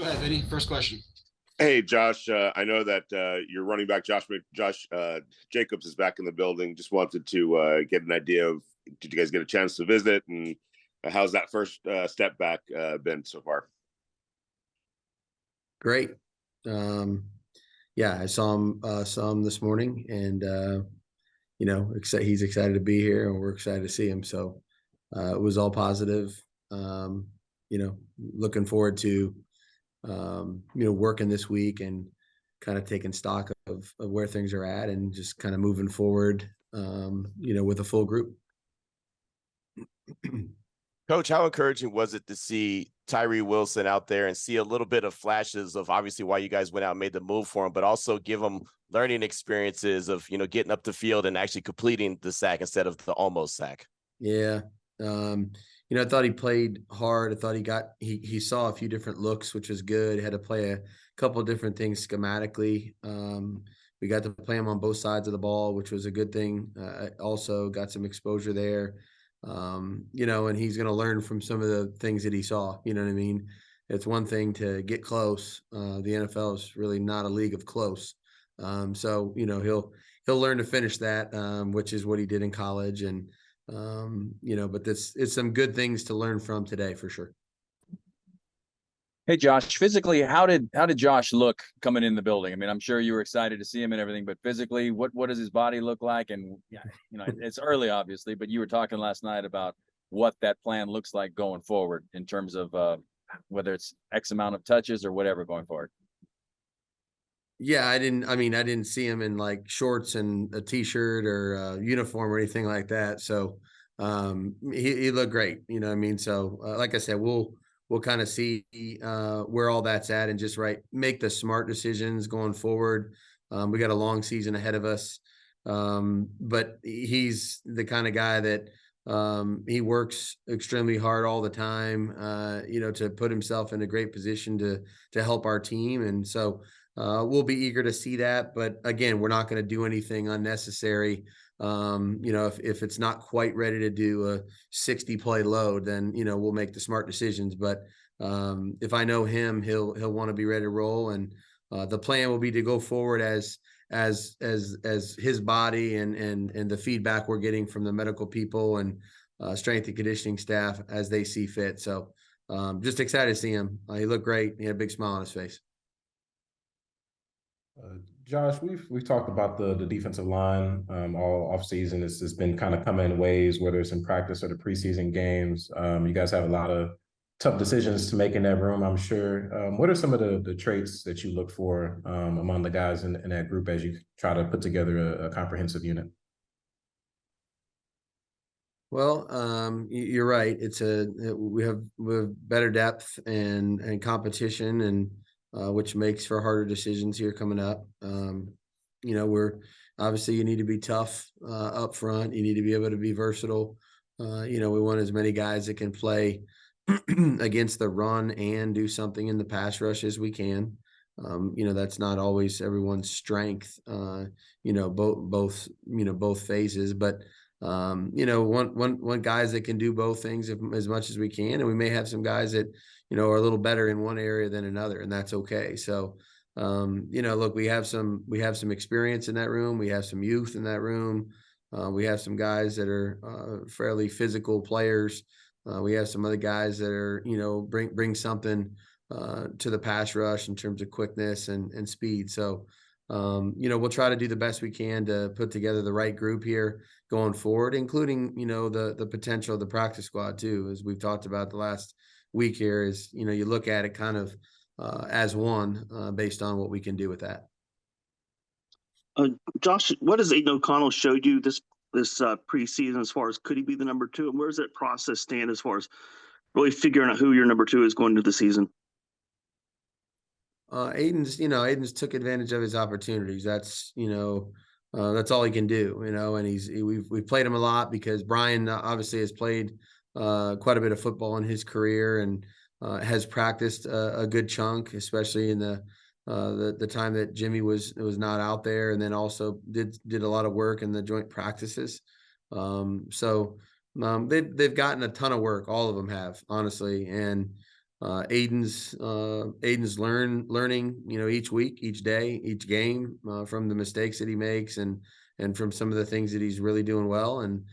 Go ahead, Vinny. First question. Hey, Josh. I know that your running back, Josh Jacobs, is back in the building. Just wanted to get an idea of, did you guys get a chance to visit, and how's that first step back been so far? Great. Yeah, I saw him this morning, and he's excited to be here, and we're excited to see him. So it was all positive. Looking forward to working this week and kind of taking stock of where things are at, and just kind of moving forward, with a full group. Coach, how encouraging was it to see Tyree Wilson out there and see a little bit of flashes of obviously why you guys went out and made the move for him, but also give him learning experiences of, getting up the field and actually completing the sack instead of the almost sack? Yeah. I thought he played hard. I thought he saw a few different looks, which was good. He had to play a couple of different things schematically. We got to play him on both sides of the ball, which was a good thing. Also got some exposure there. And he's going to learn from some of the things that he saw. You know what I mean? It's one thing to get close. The NFL is really not a league of close. So he'll learn to finish that, which is what he did in college. And but it's some good things to learn from today for sure. Hey, Josh, physically, how did Josh look coming in the building? I mean, I'm sure you were excited to see him and everything, but physically, what does his body look like? And it's early, obviously, but you were talking last night about what that plan looks like going forward in terms of whether it's X amount of touches or whatever going forward. Yeah, I didn't see him in like shorts and a t-shirt or a uniform or anything like that. So he looked great. You know what I mean? So like I said, we'll kind of see where all that's at, and just make the smart decisions going forward. We got a long season ahead of us. But he's the kind of guy that he works extremely hard all the time, to put himself in a great position to help our team. And so we'll be eager to see that. But again, we're not going to do anything unnecessary. If it's not quite ready to do a 60 play load, then, we'll make the smart decisions. But if I know him, he'll want to be ready to roll. And the plan will be to go forward as his body and the feedback we're getting from the medical people and strength and conditioning staff as they see fit. So just excited to see him. He looked great. He had a big smile on his face. Josh, we've talked about the defensive line all offseason. It's been kind of coming in waves, whether it's in practice or the preseason games. You guys have a lot of tough decisions to make in that room, I'm sure. What are some of the traits that you look for among the guys in that group as you try to put together a comprehensive unit? Well, you're right. We have better depth and competition, and which makes for harder decisions here coming up. We're obviously, you need to be tough up front. You need to be able to be versatile. We want as many guys that can play against the run and do something in the pass rush as we can. That's not always everyone's strength. Both phases, but want guys that can do both things as much as we can, and we may have some guys that are a little better in one area than another, and that's okay. So look, we have some experience in that room. We have some youth in that room. We have some guys that are fairly physical players. We have some other guys that are bring something to the pass rush in terms of quickness and speed. So we'll try to do the best we can to put together the right group here going forward, including, the potential of the practice squad too, as we've talked about the last week here. Is, you look at it kind of as one based on what we can do with that. Josh, what has Aiden O'Connell showed you this preseason as far as could he be the number two, and where does that process stand as far as really figuring out who your number two is going into the season? Aiden's took advantage of his opportunities. That's all he can do, and we've played him a lot because Brian obviously has played quite a bit of football in his career and has practiced a good chunk, especially in the time that Jimmy was not out there, and then also did a lot of work in the joint practices. They've gotten a ton of work. All of them have, honestly. And Aiden's learning, each week, each day, each game, from the mistakes that he makes and from some of the things that he's really doing well. And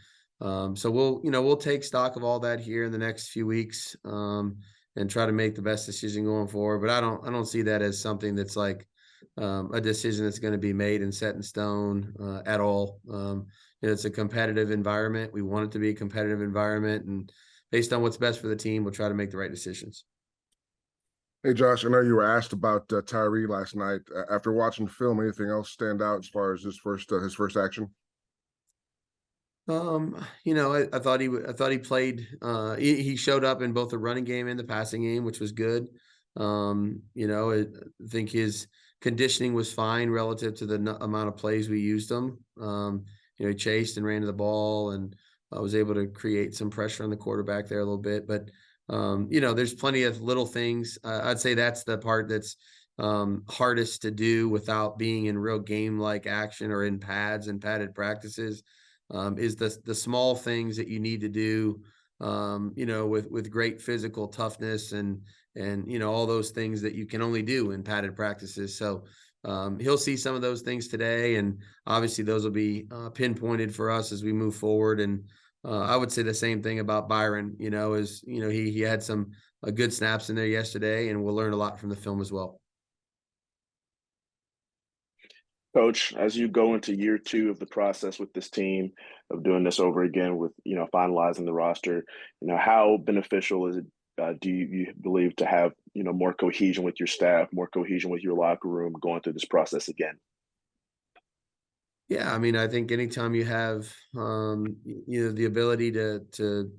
so we'll take stock of all that here in the next few weeks, and try to make the best decision going forward. But I don't see that as something that's like a decision that's going to be made and set in stone at all. It's a competitive environment. We want it to be a competitive environment, and based on what's best for the team, we'll try to make the right decisions. Hey, Josh, I know you were asked about Tyree last night. After watching film, anything else stand out as far as his first action? I thought he played. He showed up in both the running game and the passing game, which was good. I think his conditioning was fine relative to the amount of plays we used him. He chased and ran to the ball, and I was able to create some pressure on the quarterback there a little bit. But there's plenty of little things. I'd say that's the part that's hardest to do without being in real game-like action or in pads and padded practices, is the small things that you need to do, with great physical toughness and all those things that you can only do in padded practices. So he'll see some of those things today, and obviously those will be pinpointed for us as we move forward. And I would say the same thing about Byron. He had some good snaps in there yesterday, and we'll learn a lot from the film as well. Coach, as you go into year 2 of the process with this team, of doing this over again with, finalizing the roster, how beneficial is it, do you believe, to have, more cohesion with your staff, more cohesion with your locker room going through this process again? Yeah, I think anytime you have, the ability to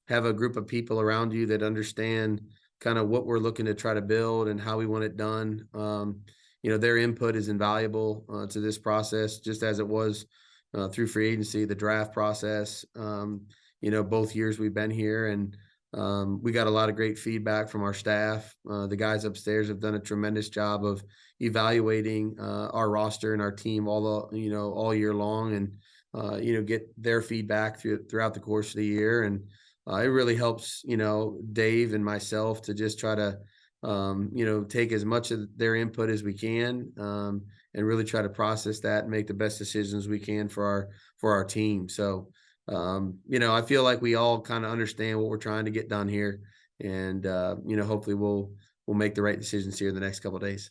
have a group of people around you that understand kind of what we're looking to try to build and how we want it done, their input is invaluable to this process, just as it was through free agency, the draft process. Both years we've been here, and we got a lot of great feedback from our staff. The guys upstairs have done a tremendous job of evaluating our roster and our team all year long, and get their feedback throughout the course of the year. And it really helps, Dave and myself to just try to take as much of their input as we can, and really try to process that and make the best decisions we can for our team. So, I feel like we all kind of understand what we're trying to get done here, and hopefully we'll make the right decisions here in the next couple of days.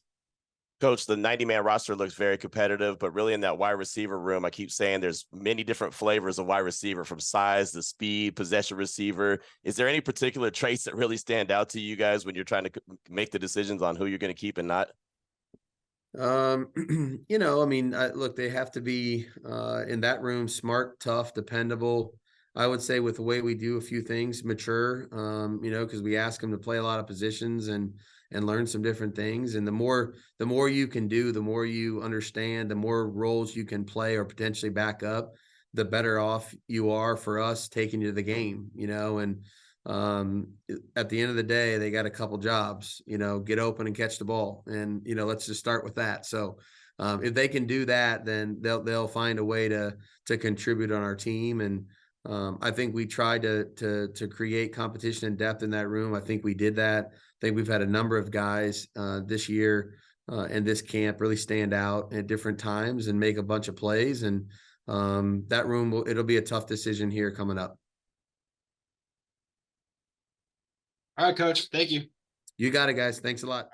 Coach, the 90-man roster looks very competitive, but really in that wide receiver room, I keep saying there's many different flavors of wide receiver, from size to speed, possession receiver. Is there any particular traits that really stand out to you guys when you're trying to make the decisions on who you're going to keep and not? Look, they have to be in that room smart, tough, dependable. I would say with the way we do a few things, mature, because we ask them to play a lot of positions and learn some different things. And the more you can do, the more you understand, the more roles you can play or potentially back up, the better off you are for us taking you to the game, and at the end of the day, they got a couple jobs, get open and catch the ball. And, let's just start with that. So if they can do that, then they'll find a way to contribute on our team. And I think we tried to create competition and depth in that room. I think we did that. I think we've had a number of guys this year and this camp really stand out at different times and make a bunch of plays. And that room, it'll be a tough decision here coming up. All right, Coach. Thank you. You got it, guys. Thanks a lot.